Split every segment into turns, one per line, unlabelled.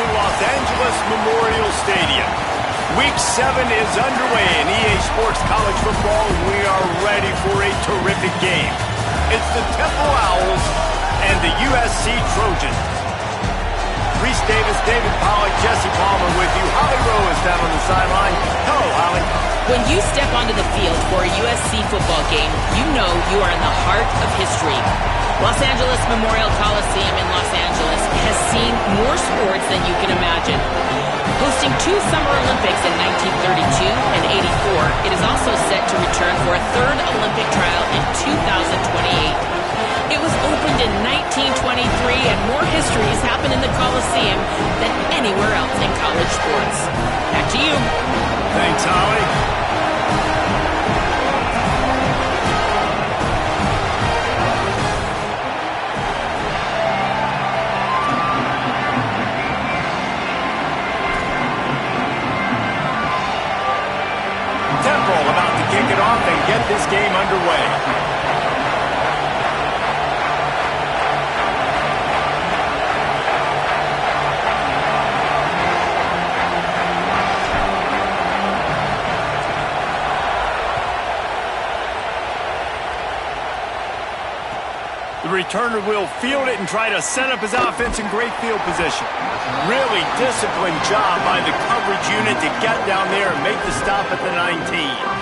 to Los Angeles Memorial Stadium. Week 7 is underway in EA Sports College Football. We are ready for a terrific game. It's the Temple Owls and the USC Trojans. Reese Davis, David Pollack, Jesse Palmer with you. Holly Rowe is down on the sideline. Hello, Holly.
When you step onto the field for a USC football game, you know you are in the heart of history. Los Angeles Memorial Coliseum in Los Angeles has seen more sports than you can imagine. Hosting 2 Summer Olympics in 1932 and 84, it is also set to return for a 3rd Olympic trial in 2028. It was opened in 1923, and more history has happened in the Coliseum than anywhere else in college sports. Back to you.
Thanks, Holly. Temple about to kick it off and get this game underway. The returner will field it and try to set up his offense in great field position. Really disciplined job by the coverage unit to get down there and make the stop at the 19.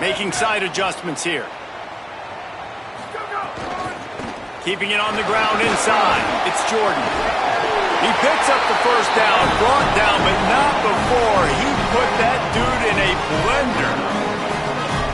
Making side adjustments here. Keeping it on the ground inside. It's Jordan. He picks up the first down, brought down, but not before he put that dude in a blender.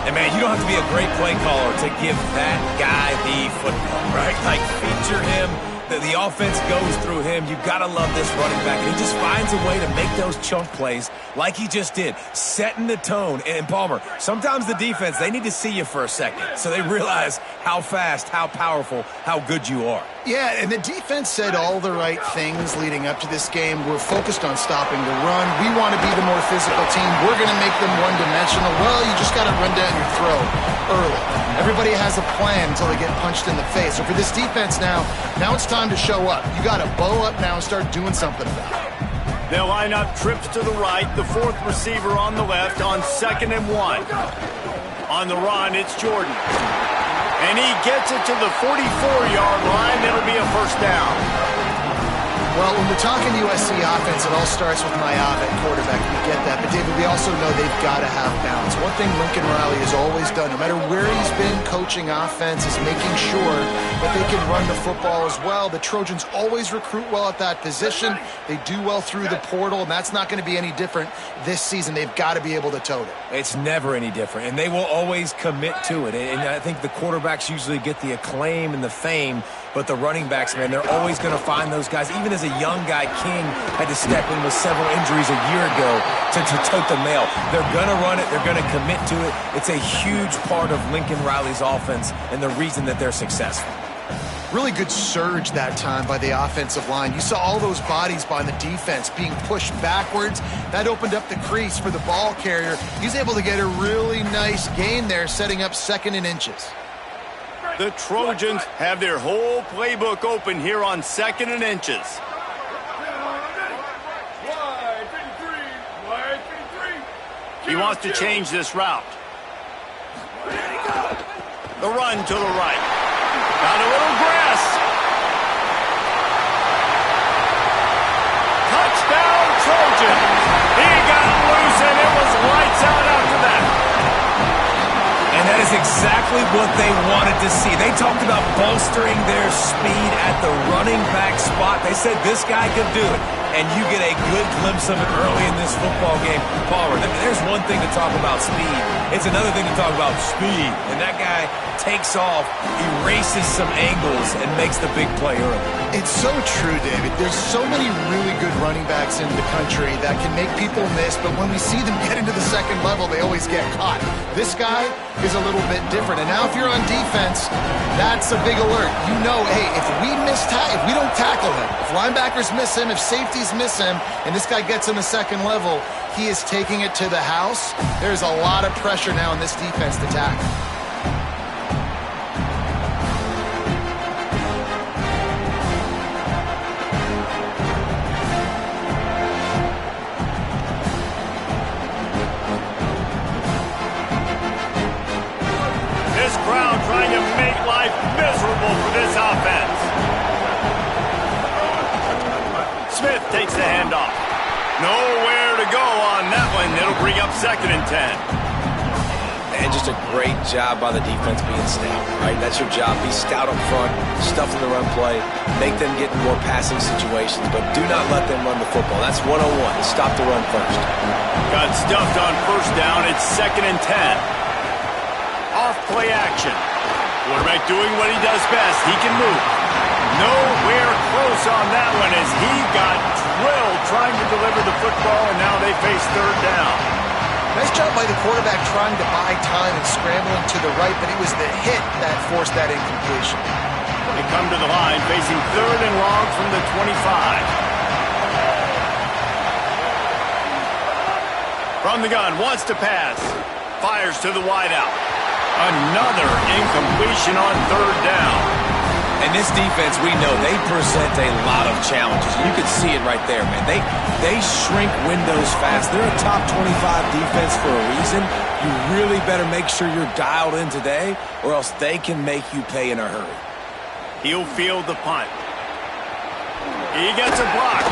And man, you don't have to be a great play caller to give that guy the football, right? Like, feature him. The offense goes through him. You got to love this running back. And he just finds a way to make those chunk plays like he just did, setting the tone. And Palmer, sometimes the defense, they need to see you for a second so they realize how fast, how powerful, how good you are.
Yeah, and the defense said all the right things leading up to this game. We're focused on stopping the run. We want to be the more physical team. We're going to make them one-dimensional. Well, you just got to run down your throat early. Everybody has a plan until they get punched in the face. So for this defense now it's time to show up. You got to bow up now and start doing something about it.
They'll line up trips to the right, the 4th receiver on the left on 2nd and 1. On the run, it's Jordan. And he gets it to the 44-yard line. It'll be a first down.
Well, when we're talking USC offense, it all starts with Mayav at quarterback. We get that. But, David, we also know they've got to have balance. One thing Lincoln Riley has always done, no matter where he's been coaching offense, is making sure that they can run the football as well. The Trojans always recruit well at that position. They do well through the portal, and that's not going to be any different this season. They've got to be able to tote it.
It's never any different, and they will always commit to it. And I think the quarterbacks usually get the acclaim and the fame, but the running backs, man, they're always going to find those guys. Even as a young guy, King had to step in with several injuries a year ago to tote the mail. They're going to run it. They're going to commit to it. It's a huge part of Lincoln Riley's offense and the reason that they're successful.
Really good surge that time by the offensive line. You saw all those bodies by the defense being pushed backwards. That opened up the crease for the ball carrier. He's able to get a really nice gain there, setting up 2nd and inches.
The Trojans have their whole playbook open here on 2nd and inches. He wants to change this route. The run to the right. Got a little grass. Touchdown, Trojans. He got loose, and it was lights out after that.
And that is exactly what they wanted to see. They talked about bolstering their speed at the running back spot. They said this guy could do it. And you get a good glimpse of it early in this football game. Palmer, there's one thing to talk about speed. It's another thing to talk about speed. And that guy takes off, erases some angles, and makes the big play early.
It's so true, David. There's so many really good running backs in the country that can make people miss, but when we see them get into the second level, they always get caught. This guy is a little little bit different. And now if you're on defense, that's a big alert. You know, hey, if we don't tackle him, if linebackers miss him, if safeties miss him, and this guy gets in the second level, he is taking it to the house. There's a lot of pressure now in this defense to tackle.
Crowd trying to make life miserable for this offense. Smith takes the handoff. Nowhere to go on that one. It'll bring up 2nd and 10.
And just a great job by the defense being stout, right? That's your job. Be stout up front, stuff in the run play, make them get in more passing situations, but do not let them run the football. That's 101. Stop the run first.
Got stuffed on 1st down. It's 2nd and 10. Off play action. Quarterback doing what he does best. He can move. Nowhere close on that one as he got drilled trying to deliver the football, and now they face 3rd down.
Nice job by the quarterback trying to buy time and scrambling to the right, but it was the hit that forced that incompletion.
They come to the line facing 3rd and long from the 25. From the gun, wants to pass. Fires to the wideout. Another incompletion on 3rd down.
And this defense, we know, they present a lot of challenges. You can see it right there, man. They shrink windows fast. They're a top 25 defense for a reason. You really better make sure you're dialed in today, or else they can make you pay in a hurry.
He'll field the punt. He gets a block.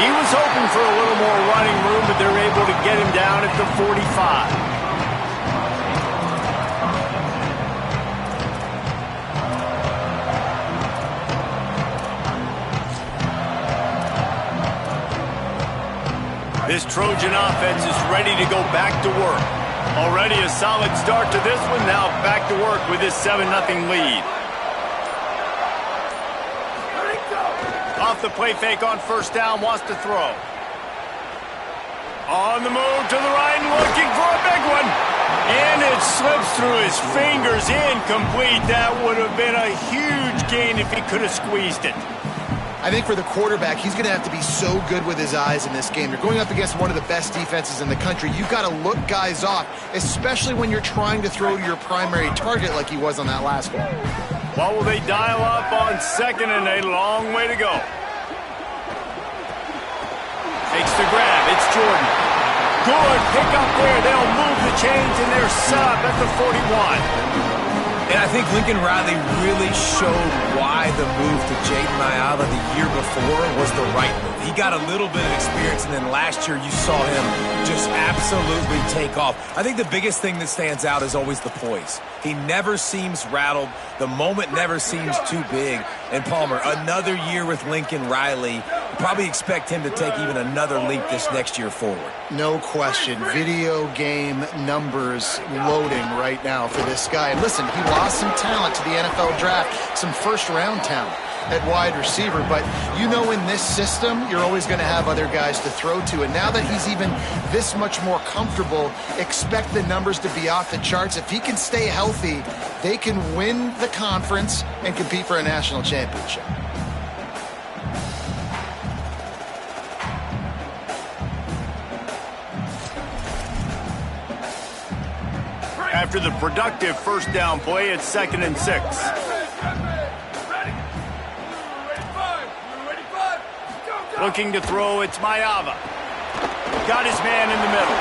He was hoping for a little more running room, but they're able to get him down at the 45. This Trojan offense is ready to go back to work. Already a solid start to this one. Now back to work with this 7-0 lead. Off the play fake on 1st down. Wants to throw. On the move to the right and looking for a big one. And it slips through his fingers. Incomplete. That would have been a huge gain if he could have squeezed it.
I think for the quarterback, he's going to have to be so good with his eyes in this game. You're going up against one of the best defenses in the country. You've got to look guys off, especially when you're trying to throw to your primary target like he was on that last one.
What will they dial up on 2nd and a long way to go? Takes the grab. It's Jordan. Good pick up there. They'll move the chains, and they're set up at the 41.
And I think Lincoln Riley really showed why the move to Jaden Mayala the year before was the right move. He got a little bit of experience, and then last year you saw him just absolutely take off. I think the biggest thing that stands out is always the poise. He never seems rattled. The moment never seems too big. And Palmer, another year with Lincoln Riley. Probably expect him to take even another leap this next year forward.
No question. Video game numbers loading right now for this guy. And listen, he lost some talent to the NFL draft, some first-round talent at wide receiver. But you know in this system, you're always going to have other guys to throw to. And now that he's even this much more comfortable, expect the numbers to be off the charts. If he can stay healthy, they can win the conference and compete for a national championship.
After the productive 1st down play, it's 2nd and 6. Looking to throw, it's Mayava. Got his man in the middle.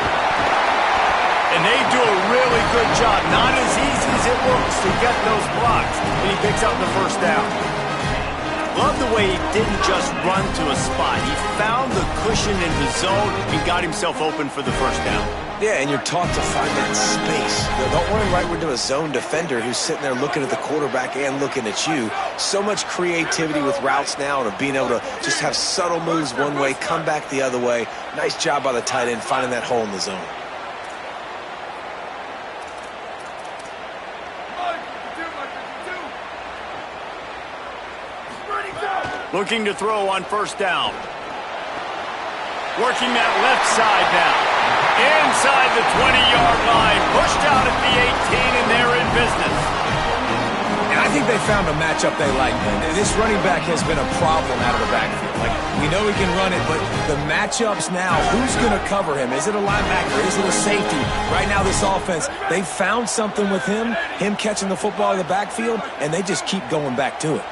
And they do a really good job. Not as easy as it looks to get those blocks. And he picks up the 1st down. Love the way he didn't just run to a spot. He found the cushion in the zone and got himself open for the 1st down.
Yeah, and you're taught to find that space. Don't run right into a zone defender who's sitting there looking at the quarterback and looking at you. So much creativity with routes now and being able to just have subtle moves one way, come back the other way. Nice job by the tight end finding that hole in the zone.
Looking to throw on 1st down. Working that left side now. Inside the 20-yard line. Pushed out at the 18, and
found a matchup they like. This running back has been a problem out of the backfield. Like, we know he can run it, but the matchups now, who's going to cover him? Is it a linebacker? Is it a safety? Right now, this offense, they found something with him catching the football in the backfield, and they just keep going back to it.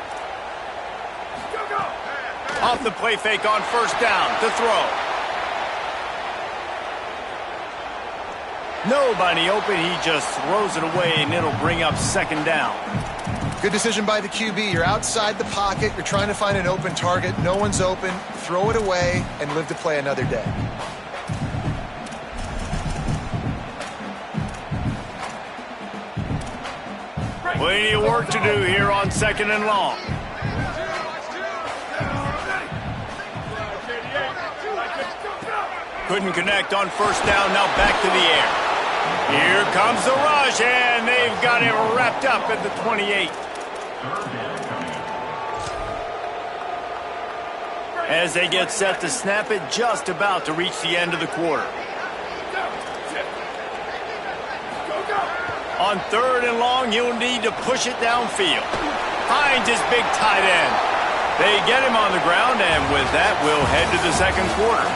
Off the play fake on first down to throw. Nobody open. He just throws it away, and it'll bring up second down.
Good decision by the QB. You're outside the pocket. You're trying to find an open target. No one's open. Throw it away and live to play another day.
Plenty of work to do here on second and long. Couldn't connect on first down. Now back to the air. Here comes the rush, and they've got him wrapped up at the 28. As they get set to snap it, just about to reach the end of the quarter. On third and long, he'll need to push it downfield. Finds his big tight end. They get him on the ground, and with that, we'll head to the second quarter.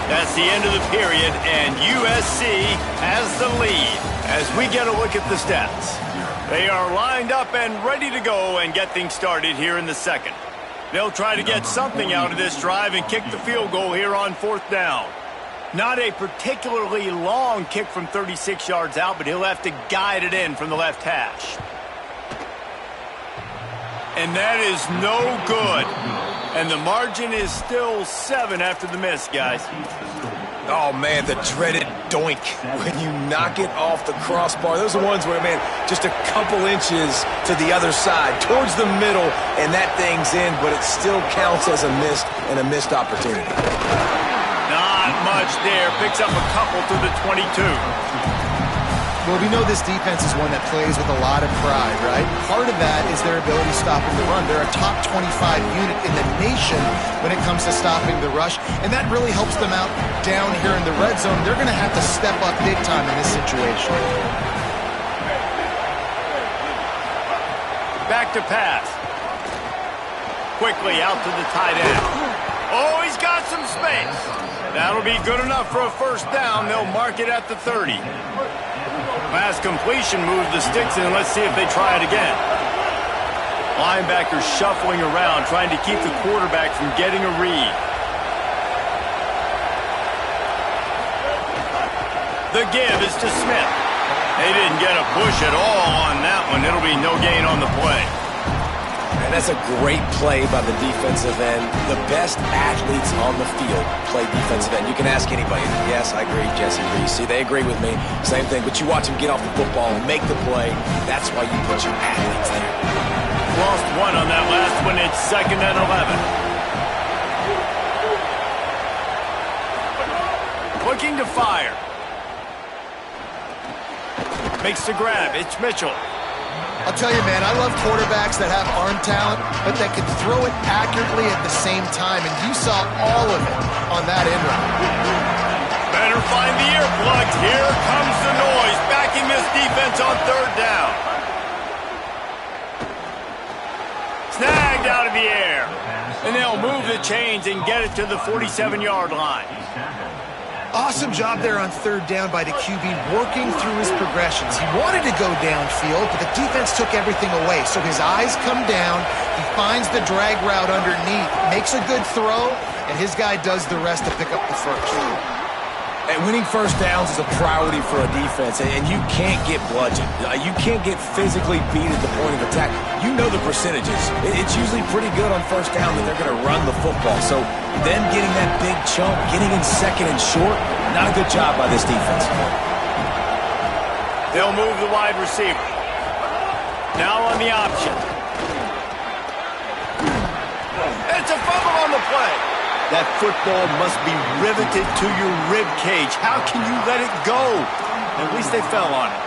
That's the end of the period, and USC has the lead as we get a look at the stats. They are lined up and ready to go and get things started here in the second. They'll try to get something out of this drive and kick the field goal here on fourth down. Not a particularly long kick from 36 yards out, but he'll have to guide it in from the left hash. And that is no good. And the margin is still 7 after the miss, guys.
Oh, man, the dreaded doink when you knock it off the crossbar. Those are ones where, man, just a couple inches to the other side, towards the middle, and that thing's in, but it still counts as a missed opportunity.
Not much there. Picks up a couple to the 22.
Well, we know this defense is one that plays with a lot of pride, right? Part of that is their ability stopping the run. They're a top 25 unit in the nation when it comes to stopping the rush, and that really helps them out down here in the red zone. They're going to have to step up big time in this situation.
Back to pass. Quickly out to the tight end. Oh, he's got some space. That'll be good enough for a first down. They'll mark it at the 30. Pass completion, moves the sticks in. Let's see if they try it again. Linebackers shuffling around, trying to keep the quarterback from getting a read. The give is to Smith. They didn't get a push at all on that one. It'll be no gain on the play.
And that's a great play by the defensive end. The best athletes on the field play defensive end. You can ask anybody. Yes, I agree, Jesse Reese. See, they agree with me. Same thing. But you watch them get off the football and make the play. That's why you put your athletes there.
Lost one on that last one. It's second and 11. Looking to fire. Makes the grab. It's Mitchell.
I'll tell you, man, I love quarterbacks that have arm talent, but that can throw it accurately at the same time, and you saw all of it on that end route.
Better find the earplugs. Here comes the noise, backing this defense on third down. Snagged out of the air. And they'll move the chains and get it to the 47-yard line.
Awesome job there on third down by the QB, working through his progressions. He wanted to go downfield, but the defense took everything away. So his eyes come down, he finds the drag route underneath, makes a good throw, and his guy does the rest to pick up the first.
And winning first downs is a priority for a defense, and you can't get bludgeoned. You can't get physically beat at the point of attack. You know the percentages. It's usually pretty good on first down that they're going to run the football. So them getting that big chunk, getting in second and short, not a good job by this defense.
They'll move the wide receiver. Now on the option. It's a fumble on the play. That football must be riveted to your rib cage. How can you let it go? At least they fell on it.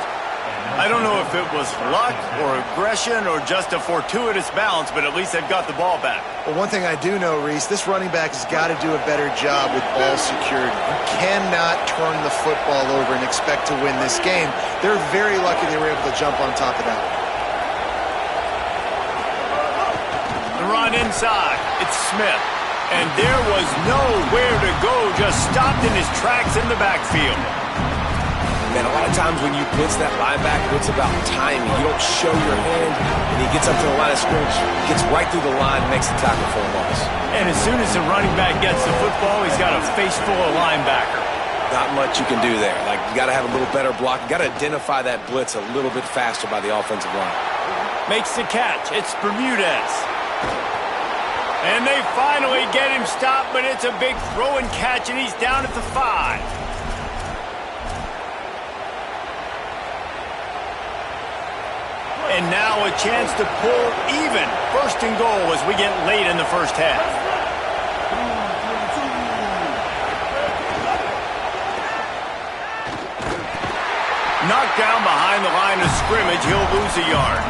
I don't know if it was luck or aggression or just a fortuitous bounce, but at least they've got the ball back.
Well, one thing I do know, Reese, this running back has got to do a better job with ball security. You cannot turn the football over and expect to win this game. They're very lucky they were able to jump on top of that.
run inside. It's Smith. And there was nowhere to go, just stopped in his tracks in the backfield.
Man, a lot of times when you blitz that linebacker, it's about timing. You don't show your hand, and he gets up to the line of scrimmage, gets right through the line, makes the tackle for a loss.
And as soon as the running back gets the football, he's got a face full of linebacker.
Not much you can do there. Like, you got to have a little better block. You got to identify that blitz a little bit faster by the offensive line.
Makes the catch. It's Bermudez. And they finally get him stopped, but it's a big throw and catch, and he's down at the 5. And now a chance to pull even. First and goal as we get late in the first half. Knocked down behind the line of scrimmage. He'll lose a yard.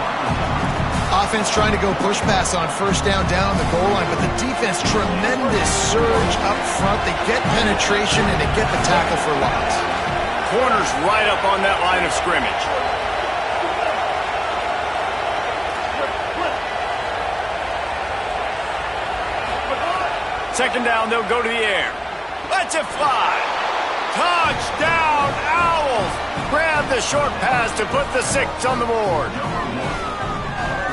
Offense trying to go push pass on first down the goal line, but the defense, tremendous surge up front. They get penetration and they get the tackle for loss.
Corner's right up on that line of scrimmage. Second down, they'll go to the air. Let's it fly. Touchdown, Owls. Grab the short pass to put the 6 on the board.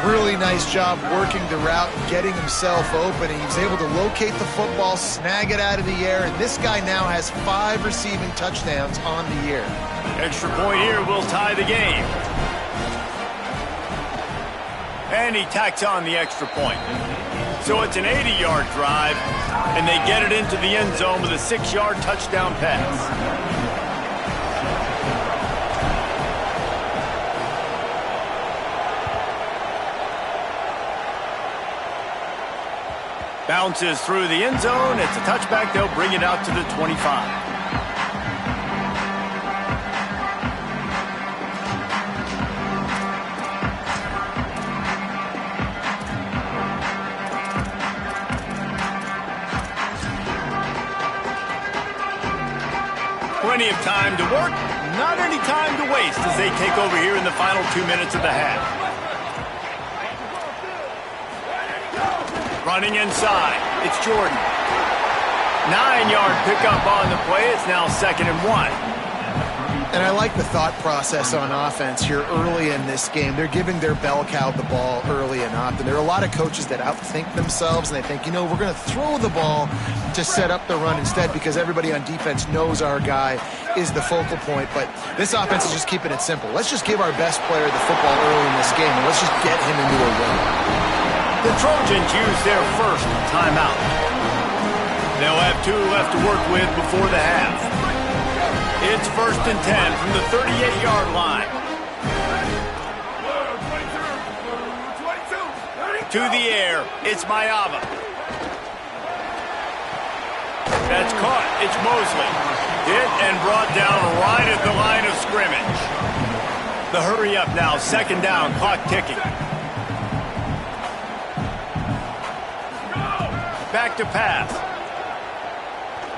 Really nice job working the route, getting himself open, and he was able to locate the football, snag it out of the air, and this guy now has 5 receiving touchdowns on the year.
Extra point here will tie the game. And he tacks on the extra point. So it's an 80-yard drive, and they get it into the end zone with a 6-yard touchdown pass. Bounces through the end zone. It's a touchback. They'll bring it out to the 25. Plenty of time to work, not any time to waste as they take over here in the final 2 minutes of the half. Running inside, it's Jordan. 9-yard pickup on the play. It's now 2nd and 1.
And I like the thought process on offense here early in this game. They're giving their bell cow the ball early and often. There are a lot of coaches that outthink themselves, and they think, you know, we're going to throw the ball to set up the run instead because everybody on defense knows our guy is the focal point. But this offense is just keeping it simple. Let's just give our best player the football early in this game, and let's just get him into a run.
The Trojans use their first timeout. They'll have 2 left to work with before the half. It's 1st and 10 from the 38-yard line. To the air, it's Mayava. That's caught. It's Mosley. Hit and brought down right at the line of scrimmage. The hurry up now, 2nd down, clock ticking. Back to pass.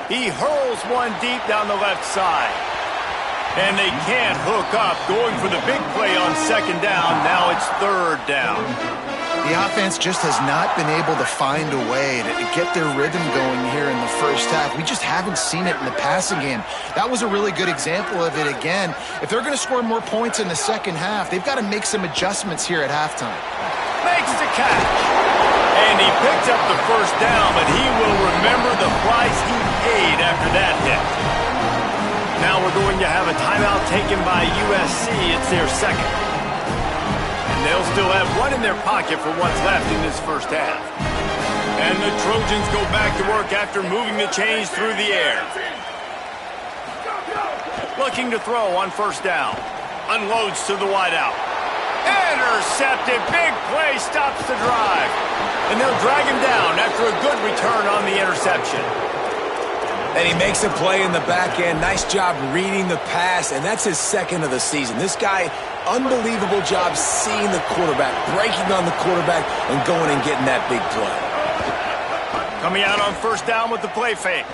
He hurls one deep down the left side. And they can't hook up, going for the big play on 2nd down. Now it's 3rd down.
The offense just has not been able to find a way to get their rhythm going here in the first half. We just haven't seen it in the passing game. That was a really good example of it again. If they're going to score more points in the second half, they've got to make some adjustments here at halftime.
Makes the catch. And he picks up the 1st down, but he will remember the price he paid after that hit. Now we're going to have a timeout taken by USC. It's their 2nd. And they'll still have 1 in their pocket for what's left in this first half. And the Trojans go back to work after moving the chains through the air. Looking to throw on 1st down. Unloads to the wideout. Intercepted. Big play stops the drive. And they'll drag him down after a good return on the interception.
And he makes a play in the back end. Nice job reading the pass, and that's his 2nd of the season. This guy, unbelievable job seeing the quarterback, breaking on the quarterback, and going and getting that big play.
Coming out on 1st down with the play fake.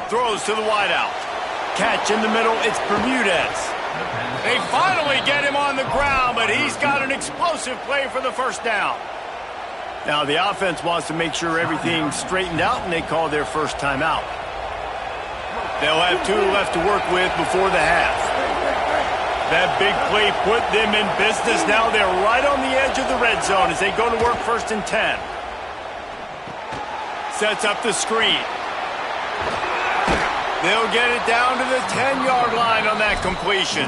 Throws to the wideout. Catch in the middle, it's Bermudez. They finally get him on the ground, but he's got an explosive play for the 1st down. Now the offense wants to make sure everything's straightened out, and they call their first timeout. They'll have 2 left to work with before the half. That big play put them in business. Now they're right on the edge of the red zone as they go to work 1st and 10. Sets up the screen. They'll get it down to the 10-yard line on that completion.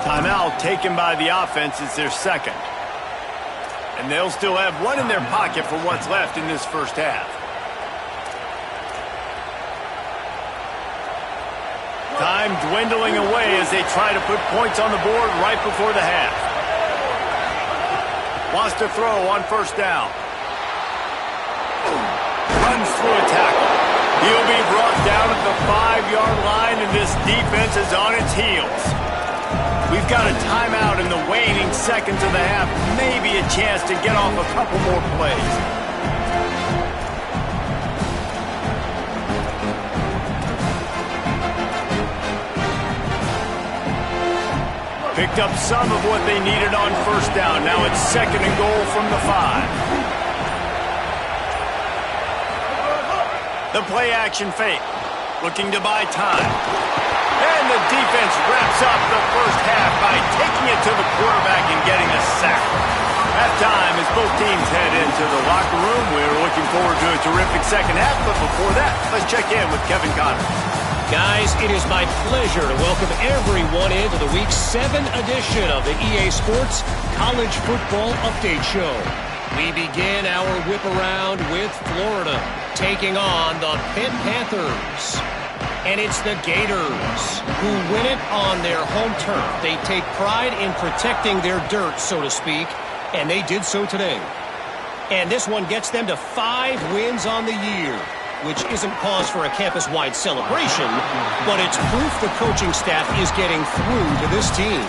Timeout taken by the offense is their second. And they'll still have 1 in their pocket for what's left in this first half. Time dwindling away as they try to put points on the board right before the half. Wants to throw on 1st down. Runs through a tackle. He'll be brought down at the 5-yard line, and this defense is on its heels. We've got a timeout in the waning seconds of the half. Maybe a chance to get off a couple more plays. Picked up some of what they needed on 1st down. Now it's 2nd and goal from the 5. The play action fake. Looking to buy time. And the defense wraps up the first half by taking it to the quarterback and getting a sack. Halftime as both teams head into the locker room. We're looking forward to a terrific second half, but before that, let's check in with Kevin Connors.
Guys, it is my pleasure to welcome everyone into the Week 7 edition of the EA Sports College Football Update Show. We begin our whip around with Florida taking on the Pitt Panthers. And it's the Gators who win it on their home turf. They take pride in protecting their dirt, so to speak, and they did so today. And this one gets them to 5 wins on the year, which isn't cause for a campus-wide celebration, but it's proof the coaching staff is getting through to this team.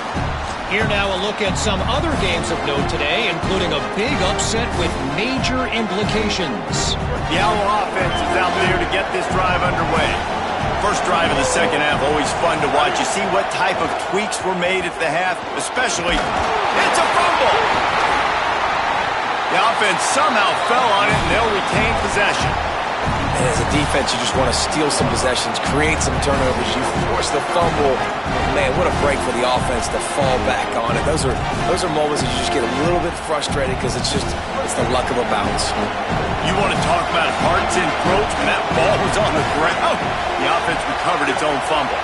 Here now a look at some other games of note today, including a big upset with major implications.
The Owl offense is out there to get this drive underway. First drive of the second half, always fun to watch. You see what type of tweaks were made at the half, especially, it's a fumble! The offense somehow fell on it, and they'll retain possession.
And as a defense, you just want to steal some possessions, create some turnovers. You force the fumble. Man, what a break for the offense to fall back on it. Those are moments that you just get a little bit frustrated because it's the luck of a bounce.
You want to talk about hearts and throats when that ball was on the ground? The offense recovered its own fumble.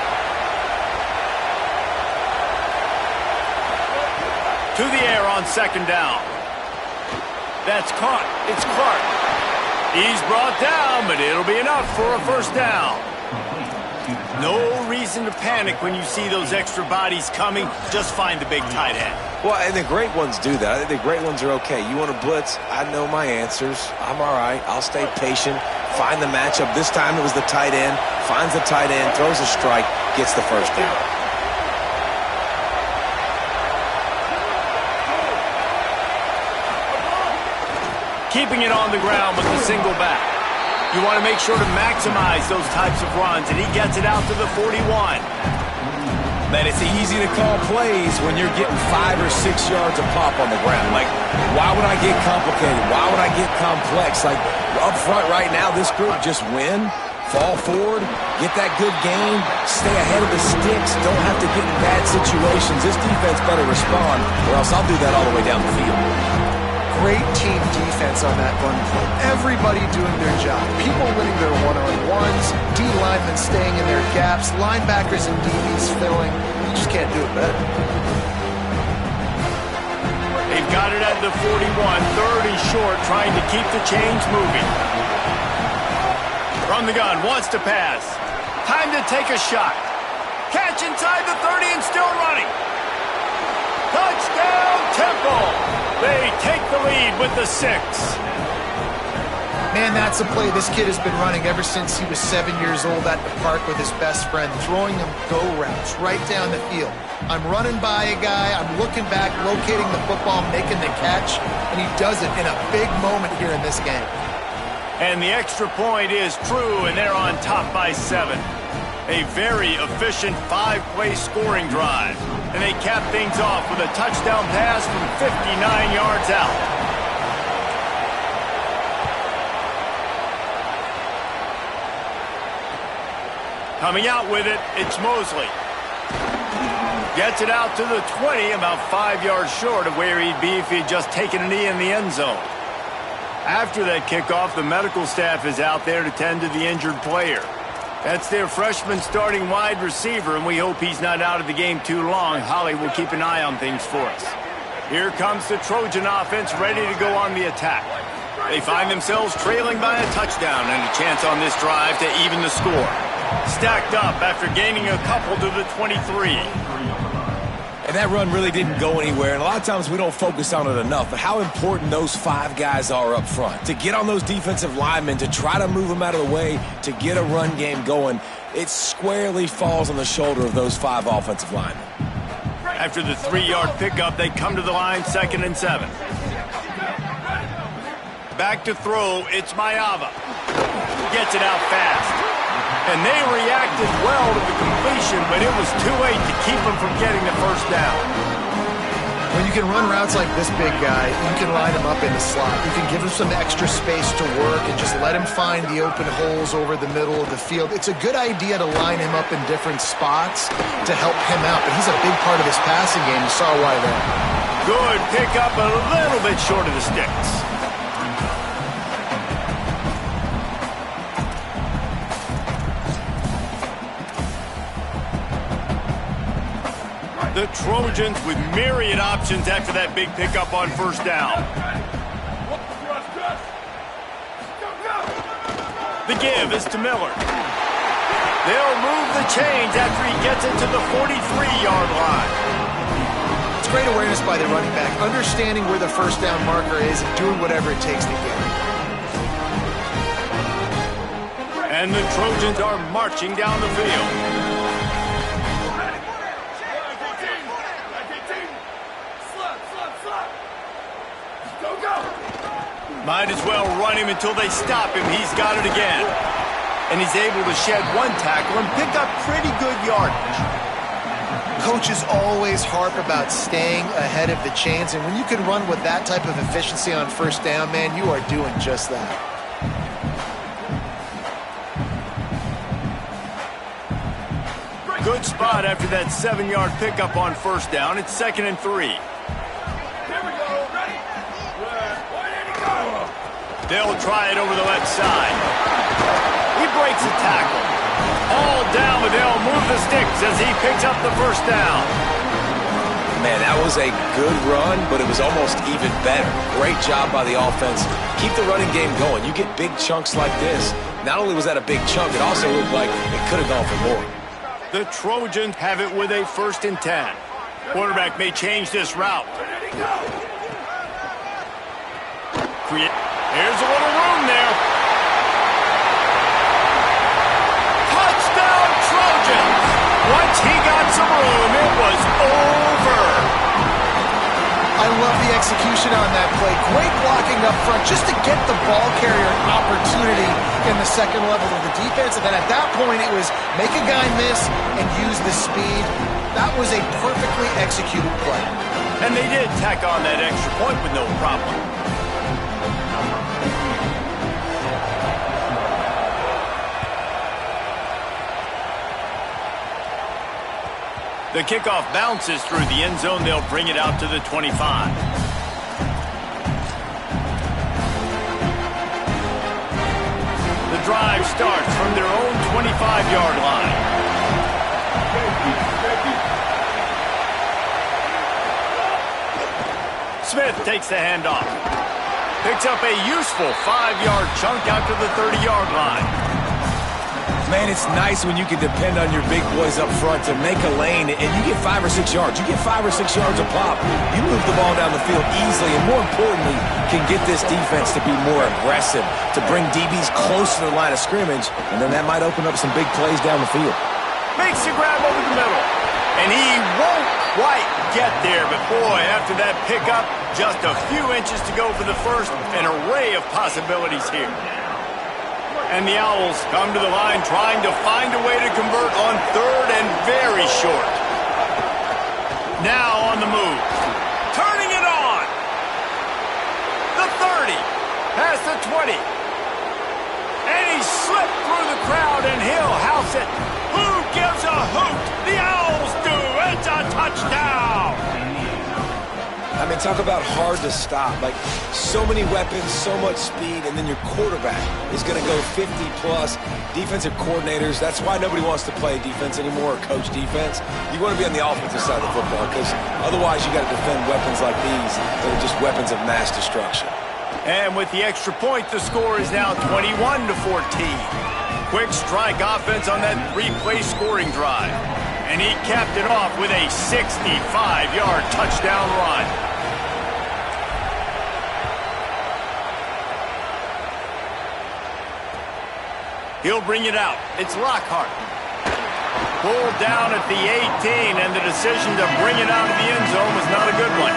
To the air on 2nd down. That's caught. It's Clark. He's brought down, but it'll be enough for a 1st down. No reason to panic when you see those extra bodies coming. Just find the big tight end.
Well, and the great ones do that. I think the great ones are okay. You want to blitz? I know my answers. I'm all right. I'll stay patient. Find the matchup. This time it was the tight end. Finds the tight end, throws a strike, gets the 1st down.
Keeping it on the ground with the single back. You want to make sure to maximize those types of runs, and he gets it out to the 41.
Man, it's easy to call plays when you're getting 5 or 6 yards of pop on the ground. Like, why would I get complicated? Why would I get complex? Like, up front right now, this group just win, fall forward, get that good game, stay ahead of the sticks, don't have to get in bad situations. This defense better respond, or else I'll do that all the way down the field.
Great team defense on that run play. Everybody doing their job. People winning their one-on-ones, D linemen staying in their gaps, linebackers and DBs filling. You just can't do it better.
They've got it at the 41, 3rd and short, trying to keep the chains moving. From the gun, wants to pass. Time to take a shot. Catch inside the 30 and still running. Touchdown, Temple! They take the lead with the 6.
Man, that's a play this kid has been running ever since he was 7 years old at the park with his best friend, throwing him go routes right down the field. I'm running by a guy, I'm looking back, locating the football, making the catch, and he does it in a big moment here in this game.
And the extra point is true, and they're on top by 7. A very efficient 5-play scoring drive. And they cap things off with a touchdown pass from 59 yards out. Coming out with it, it's Mosley. Gets it out to the 20, about 5 yards short of where he'd be if he'd just taken a knee in the end zone. After that kickoff, the medical staff is out there to tend to the injured player. That's their freshman starting wide receiver, and we hope he's not out of the game too long. Holly will keep an eye on things for us. Here comes the Trojan offense ready to go on the attack. They find themselves trailing by a touchdown and a chance on this drive to even the score. Stacked up after gaining a couple to the 23.
And that run really didn't go anywhere, and a lot of times we don't focus on it enough, but how important those 5 guys are up front. To get on those defensive linemen, to try to move them out of the way, to get a run game going, it squarely falls on the shoulder of those 5 offensive linemen.
After the 3-yard pickup, they come to the line, 2nd and 7. Back to throw, it's Mayava. Gets it out fast. And they reacted well to the completion, but it was too late to keep them from getting the first down.
When you can run routes like this big guy, you can line him up in the slot. You can give him some extra space to work and just let him find the open holes over the middle of the field. It's a good idea to line him up in different spots to help him out, but he's a big part of his passing game. You saw why there.
Good pickup, a little bit short of the sticks. The Trojans with myriad options after that big pickup on first down. The give is to Miller. They'll move the chains after he gets it to the 43-yard line.
It's great awareness by the running back, understanding where the first down marker is and doing whatever it takes to get it.
And the Trojans are marching down the field. Might as well run him until they stop him. He's got it again. And he's able to shed 1 tackle and pick up pretty good yardage.
Coaches always harp about staying ahead of the chains, and when you can run with that type of efficiency on first down, man, you are doing just that.
Good spot after that 7-yard pickup on first down. It's 2nd and 3. They'll try it over the left side. He breaks a tackle. All down, but they'll move the sticks as he picks up the first down.
Man, that was a good run, but it was almost even better. Great job by the offense. Keep the running game going. You get big chunks like this. Not only was that a big chunk, it also looked like it could have gone for more.
The Trojans have it with a 1st and 10. Quarterback may change this route. Here's a little room there. Touchdown, Trojans! Once he got some room, it was over.
I love the execution on that play. Great blocking up front just to get the ball carrier an opportunity in the second level of the defense. And then at that point, it was make a guy miss and use the speed. That was a perfectly executed play.
And they did tack on that extra point with no problem. The kickoff bounces through the end zone. They'll bring it out to the 25. The drive starts from their own 25-yard line. Smith takes the handoff. Picks up a useful 5-yard chunk out to the 30-yard line.
Man, it's nice when you can depend on your big boys up front to make a lane, and you get 5 or 6 yards. You get 5 or 6 yards a pop. You move the ball down the field easily, and more importantly, can get this defense to be more aggressive, to bring DBs close to the line of scrimmage, and then that might open up some big plays down the field.
Makes the grab over the middle, and he won't quite get there, but boy, after that pickup, just a few inches to go for the first, an array of possibilities here. And the Owls come to the line trying to find a way to convert on 3rd and very short. Now on the move. Turning it on. The 30. Past the 20. And he slipped through the crowd and he'll house it. Who touchdown!
I mean, talk about hard to stop. Like, so many weapons, so much speed, and then your quarterback is going to go 50-plus. Defensive coordinators, that's why nobody wants to play defense anymore or coach defense. You want to be on the offensive side of the football because otherwise you got to defend weapons like these that are just weapons of mass destruction.
And with the extra point, the score is now 21-14. Quick strike offense on that three-play scoring drive. And he capped it off with a 65-yard touchdown run. He'll bring it out. It's Lockhart. Pulled down at the 18, and the decision to bring it out of the end zone was not a good one.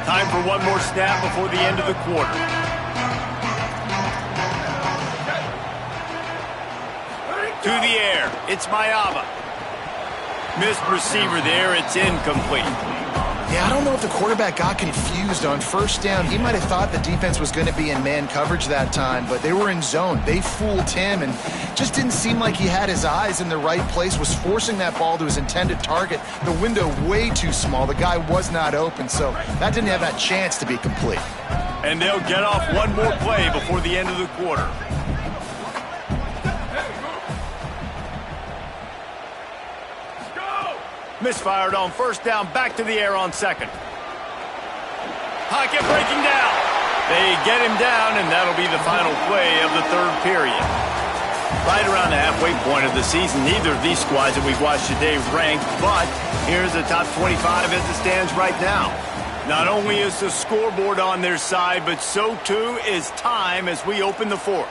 Time for one more snap before the end of the quarter. To the air. It's Mayava. Missed receiver there. It's incomplete.
Yeah, I don't know if the quarterback got confused on first down. He might have thought the defense was going to be in man coverage that time, but they were in zone. They fooled him and just didn't seem like he had his eyes in the right place, was forcing that ball to his intended target. The window way too small. The guy was not open, so that didn't have that chance to be complete.
And they'll get off one more play before the end of the quarter. Misfired on first down, back to the air on second. Pocket breaking down. They get him down, and that'll be the final play of the third period. Right around the halfway point of the season, neither of these squads that we've watched today ranked, but here's the top 25 as it stands right now. Not only is the scoreboard on their side, but so too is time as we open the fourth.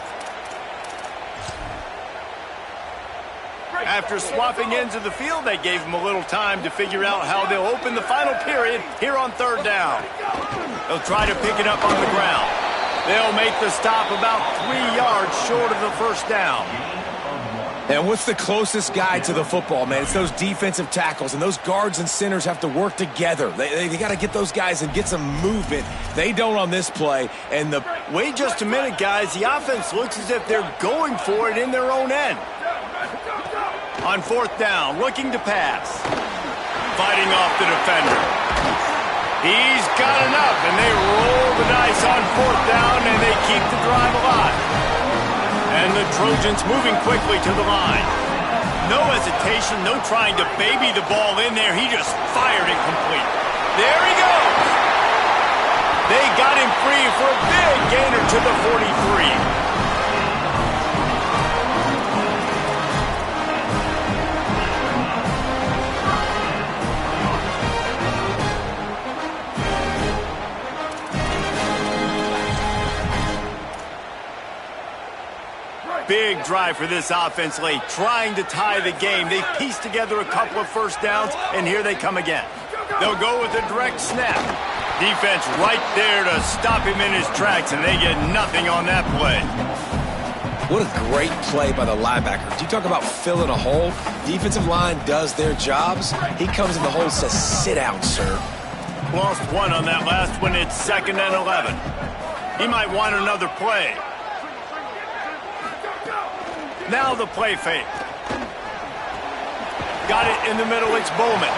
After swapping ends of the field, they gave them a little time to figure out how they'll open the final period here on third down. They'll try to pick it up on the ground. They'll make the stop about 3 yards short of the first down.
And what's the closest guy to the football, man? It's those defensive tackles, and those guards and centers have to work together. They got to get those guys and get some movement. They don't on this play. And
wait just a minute, guys. The offense looks as if they're going for it in their own end. On fourth down, looking to pass. Fighting off the defender. He's got enough, and they roll the dice on fourth down, and they keep the drive alive. And the Trojans moving quickly to the line. No hesitation, no trying to baby the ball in there. He just fired it complete. There he goes. They got him free for a big gainer to the 43. Big drive for this offense late, trying to tie the game. They pieced together a couple of first downs, and here they come again. They'll go with a direct snap. Defense right there to stop him in his tracks, and they get nothing on that play.
What a great play by the linebacker. You talk about filling a hole. Defensive line does their jobs. He comes in the hole and says, sit down, sir.
Lost one on that last one. It's 2nd and 11. He might want another play. Now the play fake. Got it in the middle. It's Bowman.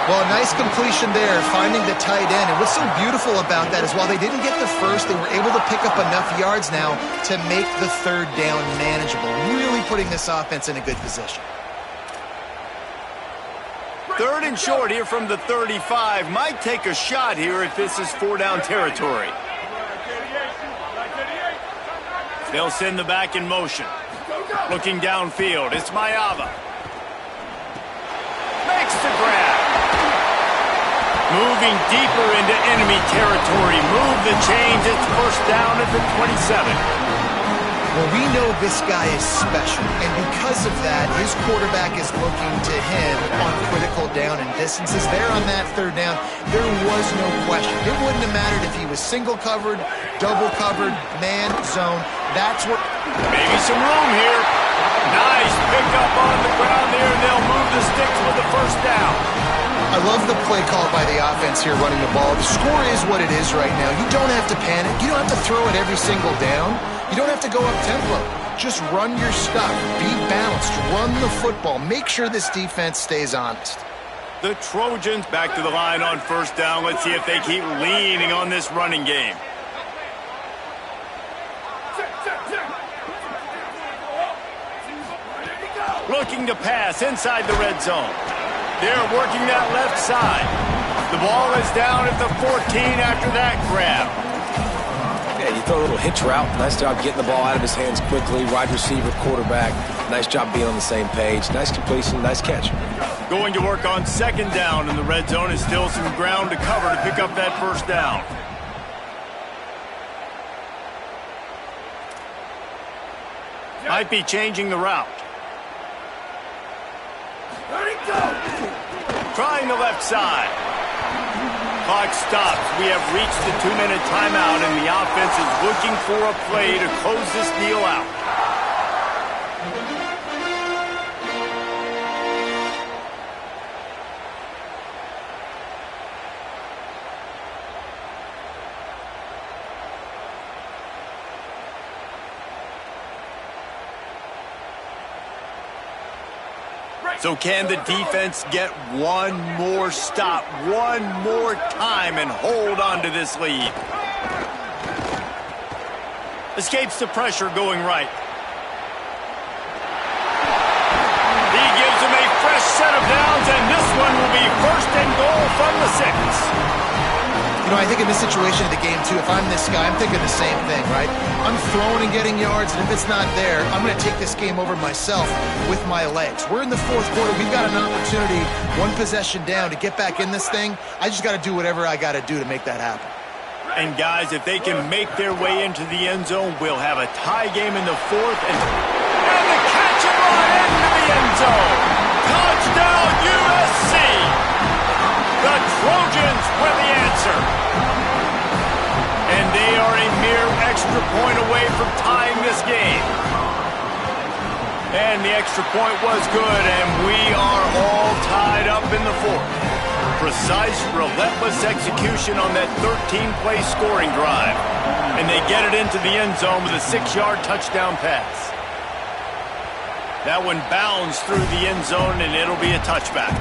Well, a nice completion there, finding the tight end. And what's so beautiful about that is while they didn't get the first, they were able to pick up enough yards now to make the third down manageable, really putting this offense in a good position.
Third and short here from the 35. Might take a shot here if this is 4-down territory. They'll send the back in motion. Looking downfield, it's Mayava. Makes the grab. Moving deeper into enemy territory. Move the chains. It's first down at the 27.
Well, we know this guy is special, and because of that, his quarterback is looking to him on critical down and distances. There on that third down, there was no question. It wouldn't have mattered if he was single covered, double covered, man, zone. That's what...
Maybe some room here. Nice pickup on the ground there, and they'll move the sticks with the first down.
I love the play called by the offense here running the ball. The score is what it is right now. You don't have to panic. You don't have to throw it every single down. You don't have to go up tempo. Just run your stuff. Be balanced. Run the football. Make sure this defense stays honest.
The Trojans back to the line on first down. Let's see if they keep leaning on this running game. Looking to pass inside the red zone. They're working that left side. The ball is down at the 14 after that grab.
Yeah, you throw a little hitch route. Nice job getting the ball out of his hands quickly. Wide receiver, quarterback. Nice job being on the same page. Nice completion, nice catch.
Going to work on second down in the red zone is still some ground to cover to pick up that first down. Might be changing the route. Trying the left side. Clock stops. We have reached the 2-minute timeout, and the offense is looking for a play to close this deal out. So can the defense get one more stop, one more time, and hold on to this lead? Escapes the pressure going right. He gives him a fresh set of downs, and this one will be first and goal from the 6.
You know, I think in this situation of the game, too, if I'm this guy, I'm thinking the same thing, right? I'm throwing and getting yards, and if it's not there, I'm going to take this game over myself with my legs. We're in the fourth quarter. We've got an opportunity, one possession down, to get back in this thing. I just got to do whatever I got to do to make that happen.
And, guys, if they can make their way into the end zone, we'll have a tie game in the fourth. And the catch and run into the end zone. Touchdown, USC! The Trojans were the answer. And they are a mere extra point away from tying this game. And the extra point was good, and we are all tied up in the fourth. Precise, relentless execution on that 13-play scoring drive. And they get it into the end zone with a 6-yard touchdown pass. That one bounds through the end zone, and it'll be a touchback.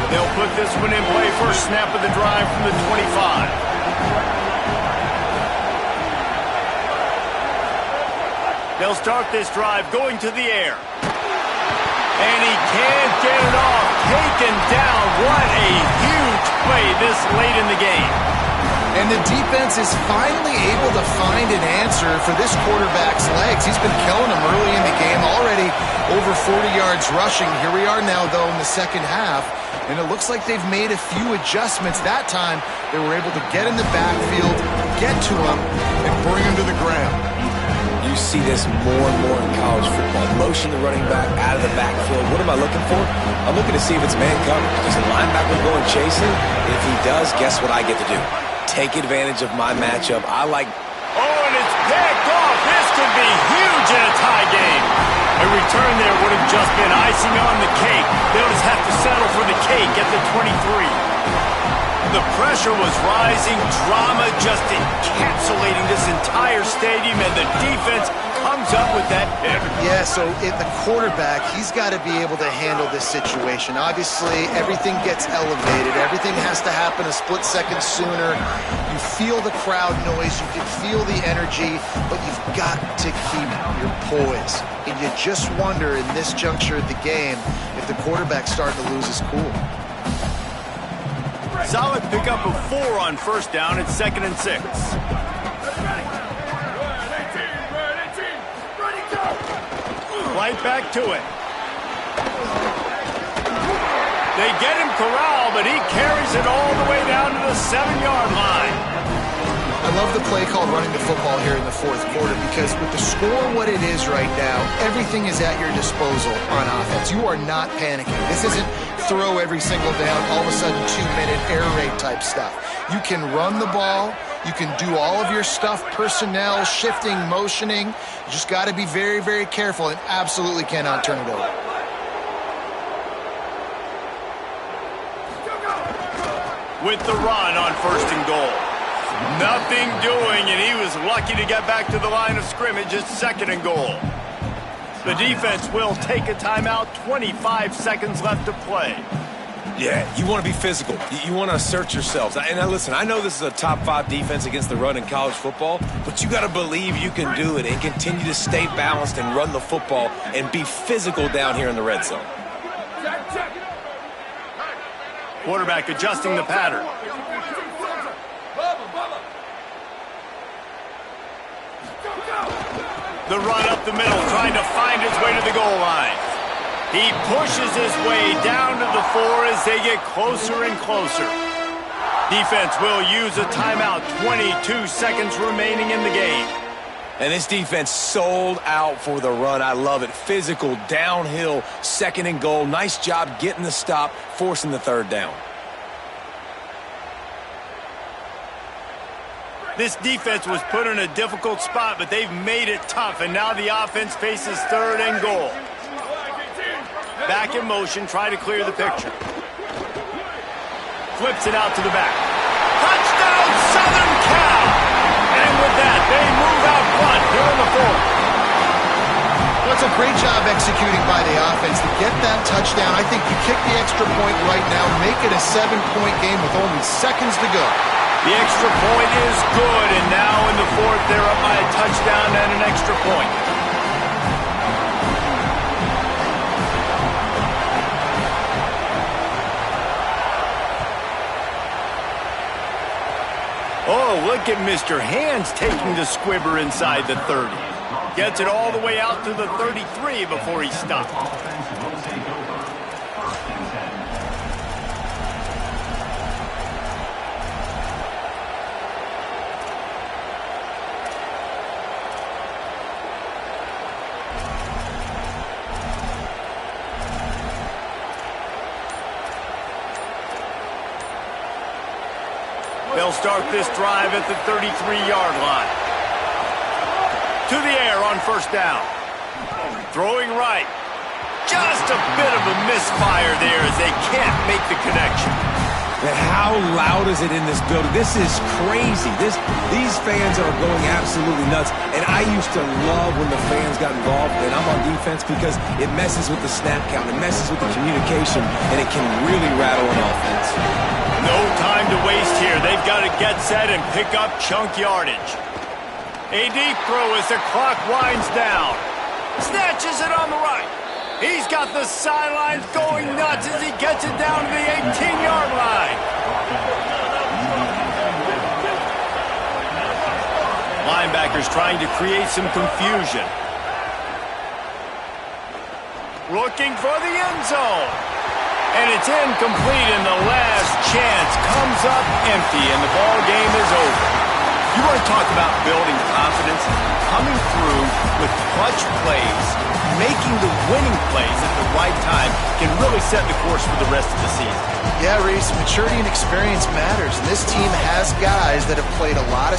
They'll put this one in play first snap of the drive from the 25. They'll start this drive going to the air. And he can't get it off. Taken down. What a huge play this late in the game.
And the defense is finally able to find an answer for this quarterback's legs. He's been killing them early in the game, already over 40 yards rushing. Here we are now, though, in the second half. And it looks like they've made a few adjustments. That time, they were able to get in the backfield, get to him, and bring him to the ground.
You see this more and more in college football. Motion the running back out of the backfield. What am I looking for? I'm looking to see if it's man coverage. Does the linebacker go and chase him? If he does, guess what I get to do? Take advantage of my matchup. I like...
Oh, and it's picked off. This could be huge in a tie game. A return there would have just been icing on the cake. They'll just have to settle for the cake at the 23. The pressure was rising. Drama just encapsulating this entire stadium, and the defense comes up with that pick.
Yeah, so the quarterback, he's got to be able to handle this situation. Obviously, everything gets elevated. Everything has to happen a split second sooner. You feel the crowd noise. You can feel the energy, but you've got to keep your poise. And you just wonder in this juncture of the game if the quarterback's starting to lose his cool.
Solid pickup of 4 on first down. It's 2nd and 6. Right back to it. They get him corralled, but he carries it all the way down to the 7-yard line.
I love the play called running the football here in the fourth quarter, because with the score what it is right now, everything is at your disposal on offense. You are not panicking. This isn't throw every single down, all of a sudden 2-minute air raid type stuff. You can run the ball. You can do all of your stuff, personnel, shifting, motioning. You just got to be very, very careful and absolutely cannot turn it over.
With the run on 1st and goal. Nothing doing, and he was lucky to get back to the line of scrimmage at 2nd and goal. The defense will take a timeout, 25 seconds left to play.
Yeah, you want to be physical. You want to assert yourselves. And now listen, I know this is a top 5 defense against the run in college football, but you got to believe you can do it and continue to stay balanced and run the football and be physical down here in the red zone.
Quarterback adjusting the pattern. The run up the middle, trying to find his way to the goal line. He pushes his way down to the 4 as they get closer and closer. Defense will use a timeout, 22 seconds remaining in the game.
And this defense sold out for the run. I love it. Physical, downhill, 2nd and goal. Nice job getting the stop, forcing the 3rd down.
This defense was put in a difficult spot, but they've made it tough, and now the offense faces 3rd and goal. Back in motion, try to clear the picture. Flips it out to the back. Touchdown, Southern Cal! And with that, they move out front here in the 4th.
Well, it's a great job executing by the offense to get that touchdown. I think you kick the extra point right now, make it a 7-point game with only seconds to go.
The extra point is good, and now in the 4th, they're up by a touchdown and an extra point. Oh, look at Mr. Hands taking the squibber inside the 30. Gets it all the way out to the 33 before he stopped. They'll start this drive at the 33-yard line. To the air on 1st down. Throwing right. Just a bit of a misfire there as they can't make the connection.
Man, how loud is it in this building? This is crazy. These fans are going absolutely nuts. And I used to love when the fans got involved, and I'm on defense, because it messes with the snap count, it messes with the communication, and it can really rattle an offense.
No time to waste here. They've got to get set and pick up chunk yardage. A deep throw as the clock winds down. Snatches it on the right. He's got the sidelines going nuts as he gets it down to the 18-yard line. Linebackers trying to create some confusion. Looking for the end zone. And it's incomplete, and the last chance comes up empty, and the ball game is over. You want to talk about building confidence? Coming through with clutch plays, making the winning plays at the right time can really set the course for the rest of the season.
Yeah, Reese, maturity and experience matters, and this team has guys that have played a lot of